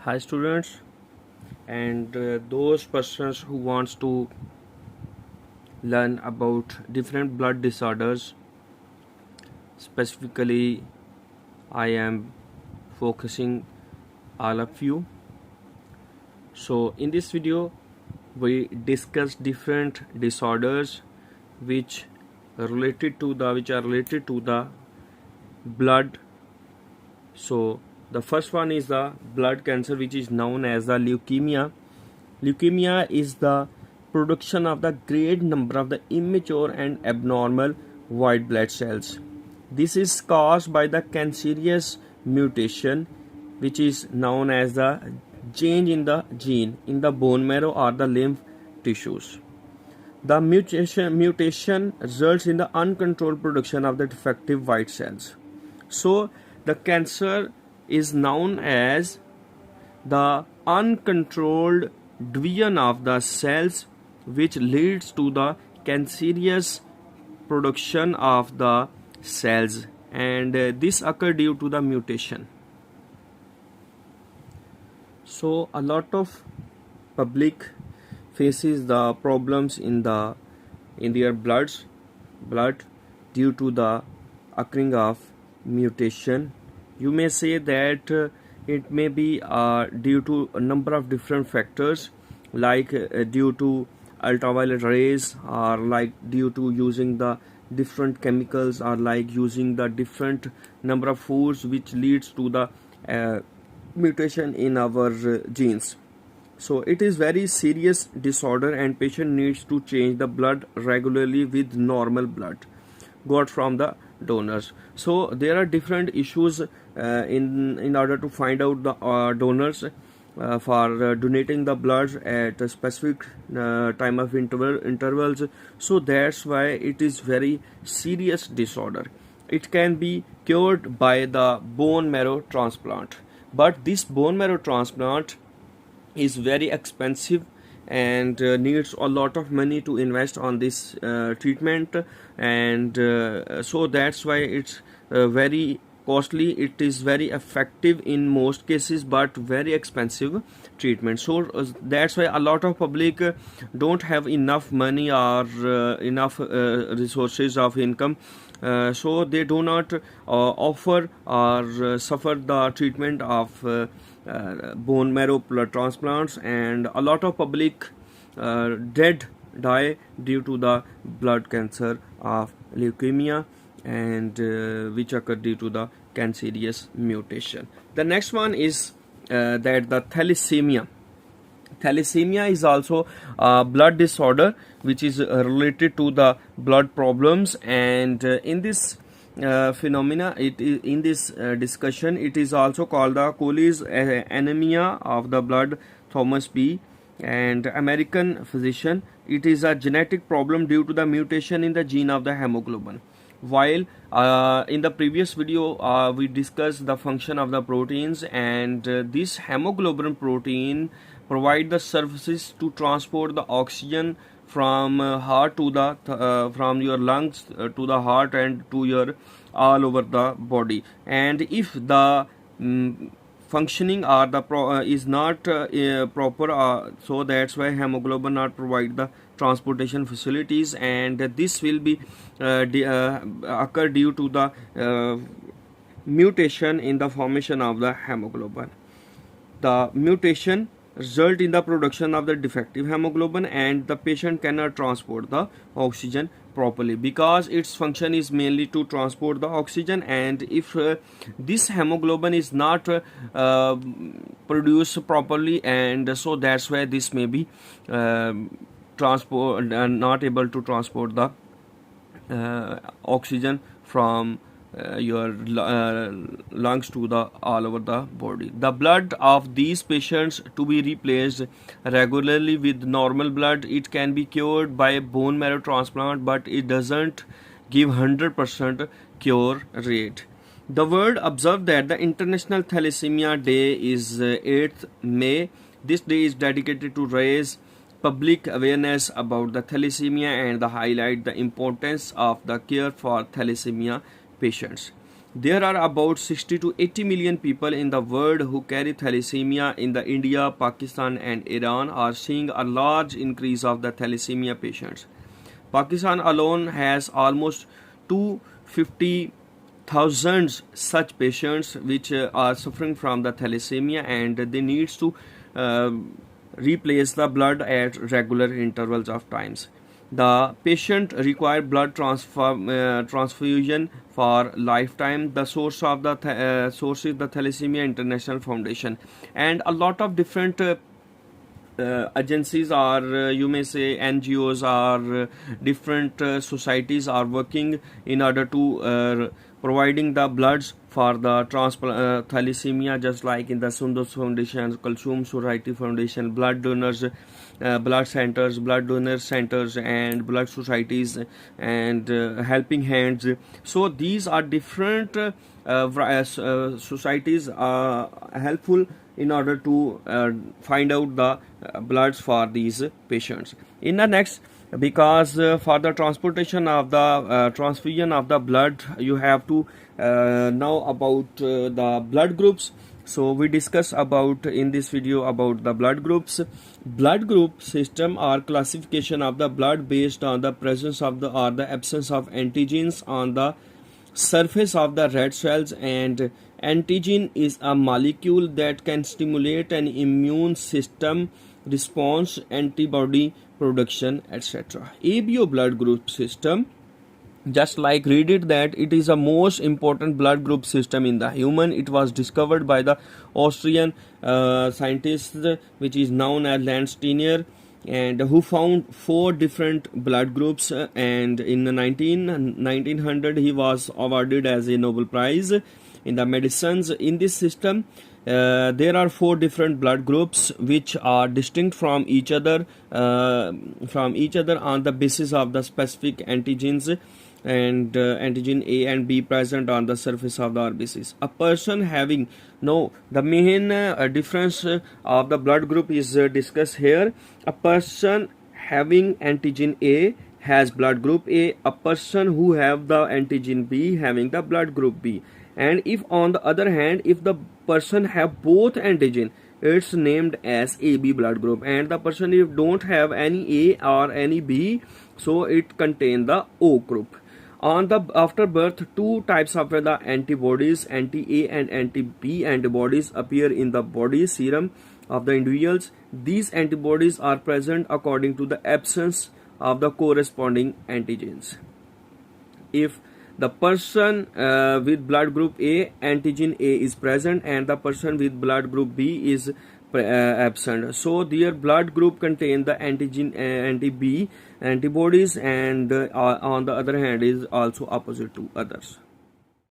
Hi students, and those persons who wants to learn about different blood disorders. Specifically, I am focusing all of you. So in this video we discuss different disorders which are related to the blood. So the first one is the blood cancer, which is known as the leukemia. Leukemia is the production of the great number of the immature and abnormal white blood cells. This is caused by the cancerous mutation, which is known as the change in the gene in the bone marrow or the lymph tissues. The mutation results in the uncontrolled production of the defective white cells. So the cancer is known as the uncontrolled division of the cells, which leads to the cancerous production of the cells, and this occurs due to the mutation. So a lot of public faces the problems in their blood due to the occurring of mutation. You may say that it may be due to a number of different factors, like due to ultraviolet rays, or like due to using the different chemicals, or like using the different number of foods, which leads to the mutation in our genes. So it is very serious disorder, and patient needs to change the blood regularly with normal blood got from the donors. So there are different issues in order to find out the donors for donating the blood at a specific time of intervals. So that's why it is very serious disorder. It can be cured by the bone marrow transplant, but this bone marrow transplant is very expensive and needs a lot of money to invest on this treatment, and so that's why it's very costly. It is very effective in most cases, but very expensive treatment. So that's why a lot of public don't have enough money or enough resources of income, so they do not offer or suffer the treatment of bone marrow blood transplants, and a lot of public die due to the blood cancer of leukemia, and which occur due to the cancerous mutation. The next one is that the thalassemia. Thalassemia is also a blood disorder which is related to the blood problems, and in this phenomena, in this discussion, it is also called the Colles anemia of the blood. Thomas B. and American physician. It is a genetic problem due to the mutation in the gene of the hemoglobin. While in the previous video we discussed the function of the proteins, and this hemoglobin protein provide the surfaces to transport the oxygen from heart to the from your lungs to the heart and to your all over the body. And if the functioning or the is not proper, so that's why hemoglobin not provide the transportation facilities, and this will be occur due to the mutation in the formation of the hemoglobin. The mutation result in the production of the defective hemoglobin, and the patient cannot transport the oxygen properly because its function is mainly to transport the oxygen. And if this hemoglobin is not produced properly, and so that's why this may be transport not able to transport the oxygen from your lungs to the all over the body. The blood of these patients to be replaced regularly with normal blood. It can be cured by bone marrow transplant, but it doesn't give 100% cure rate. The world observed that the International Thalassemia Day is 8th May. This day is dedicated to raise public awareness about the thalassemia and highlight the importance of the care for thalassemia patients. There are about 60 to 80 million people in the world who carry thalassemia. In the India, Pakistan and Iran are seeing a large increase of the thalassemia patients. Pakistan alone has almost 250,000 such patients which are suffering from the thalassemia, and they needs to uh, replace the blood at regular intervals of times. The patient require blood transfusion for lifetime. The source of the source is the Thalassemia International Foundation, and a lot of different agencies, or you may say NGOs, or different societies are working in order to providing the bloods for the thalassemia, just like in the Sundos Foundation, Kulsum Society Foundation, blood donors, blood centers, blood donor centers, and blood societies, and helping hands. So these are different societies helpful in order to find out the bloods for these patients. In the next, because for the transportation of the transfusion of the blood, you have to know about the blood groups. So we discuss about in this video about the blood groups. Blood group system or classification of the blood based on the presence of the or the absence of antigens on the surface of the red cells. And antigen is a molecule that can stimulate an immune system response, antibody production, etc. ABO blood group system, just like read it, that it is the most important blood group system in the human. It was discovered by the Austrian scientist, which is known as Landsteiner, and who found 4 different blood groups, and in the 1900 he was awarded as a Nobel Prize in the medicines. In this system there are 4 different blood groups which are distinct from each other on the basis of the specific antigens, and antigen A and B present on the surface of the RBCs. A person having the main difference of the blood group is discussed here. A person having antigen A has blood group A. A person who have the antigen B having the blood group B. And if on the other hand, if the person have both antigen, it's named as AB blood group. And the person if don't have any A or any B, so it contain the O group. After birth, 2 types of the antibodies, anti-A and anti-B antibodies, appear in the body serum of the individuals. These antibodies are present according to the absence of the corresponding antigens. If the person with blood group A, antigen A is present, and the person with blood group B is absent, so their blood group contain the antigen anti-B antibodies, and on the other hand is also opposite to others.